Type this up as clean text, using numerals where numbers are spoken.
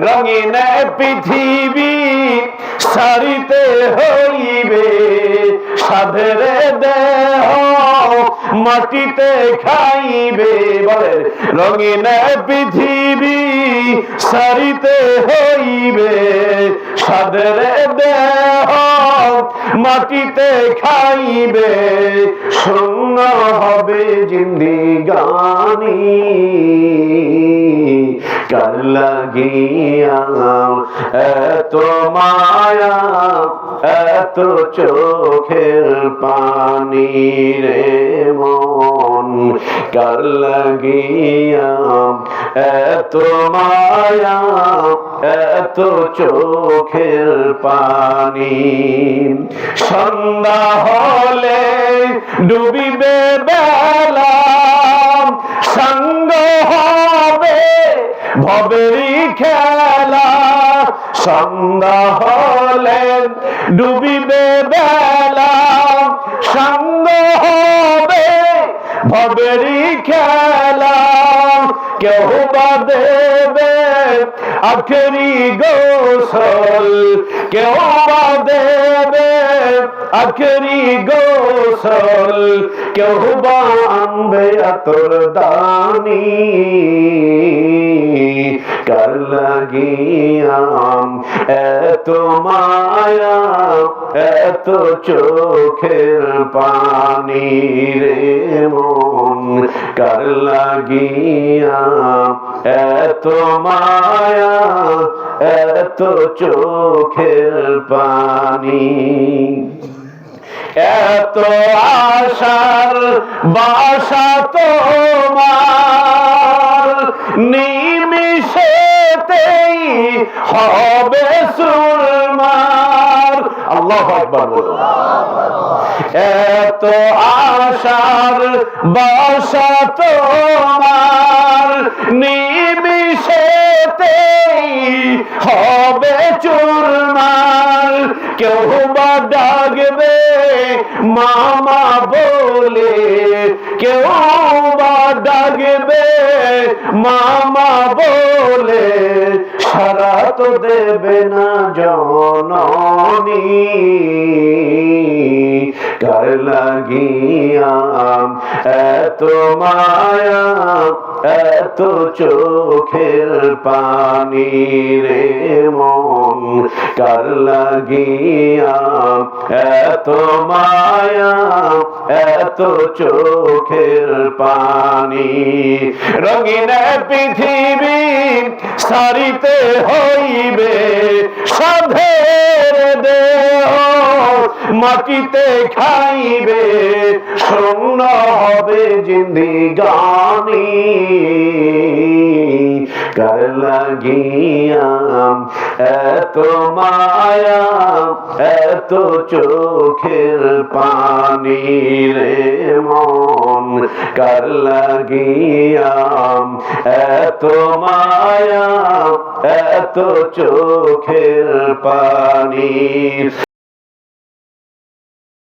রঙিন পৃথিবী সারিতে হইবে, সাধের দেহ মাটিতে খাইবে। বলে রঙিন পৃথিবী সারিতে হইবে, সাধের দেহ মাটিতে খাইবে, শূন্য হবে জিন্দিগানি। কার লাগিয়া এত মায়া, এত চোখের পানি রে মন, কার লাগিয়া এত মায়া, এত চোখের পানি। সন্ধ্যা হলে ডুবিবে বেলা, সঙ্গ হবে ভবেরই খেলা। সন্ধ্যা হলে ডুবিবে বেলা, সঙ্গ হবে ভবেরই খেলা। কেউ বা দেবে আখেরি গোসল, কেউ বা দেবে আখেরি গোসল, কেউ বা আনবে আতর দানি। কার লাগিয়া এত মায়া, এত চোখের পানি রে মন, কার লাগিয়া এত মায়া, এত চোখের পানি। এত আশার বাসা তোমার, নিমিষেতেই হবে সুরমার। আল্লাহু আকবার বলো। এত আশার বাসা তোমার, নিমিষেতেই হবে চুরমার। কেউ বা ডাকবে মামা বলে, কেউ বা ডাকবে মামা বলে, সারা তো দেবে না জননী। কার লাগিয়া এত মায়া, এত চোখের পানি রে মন, কার লাগিয়া এত মায়া, এত চোখের পানি। রঙিন পৃথিবী সারিতে হইবে, সাধের দেহ মাটিতে খাইবে, শূন্য হবে জিন্দিগানি। কার লাগিয়া এত মায়া, এত চোখের পানি রে মন, কার লাগিয়া এত মায়া, এত চোখের পানি।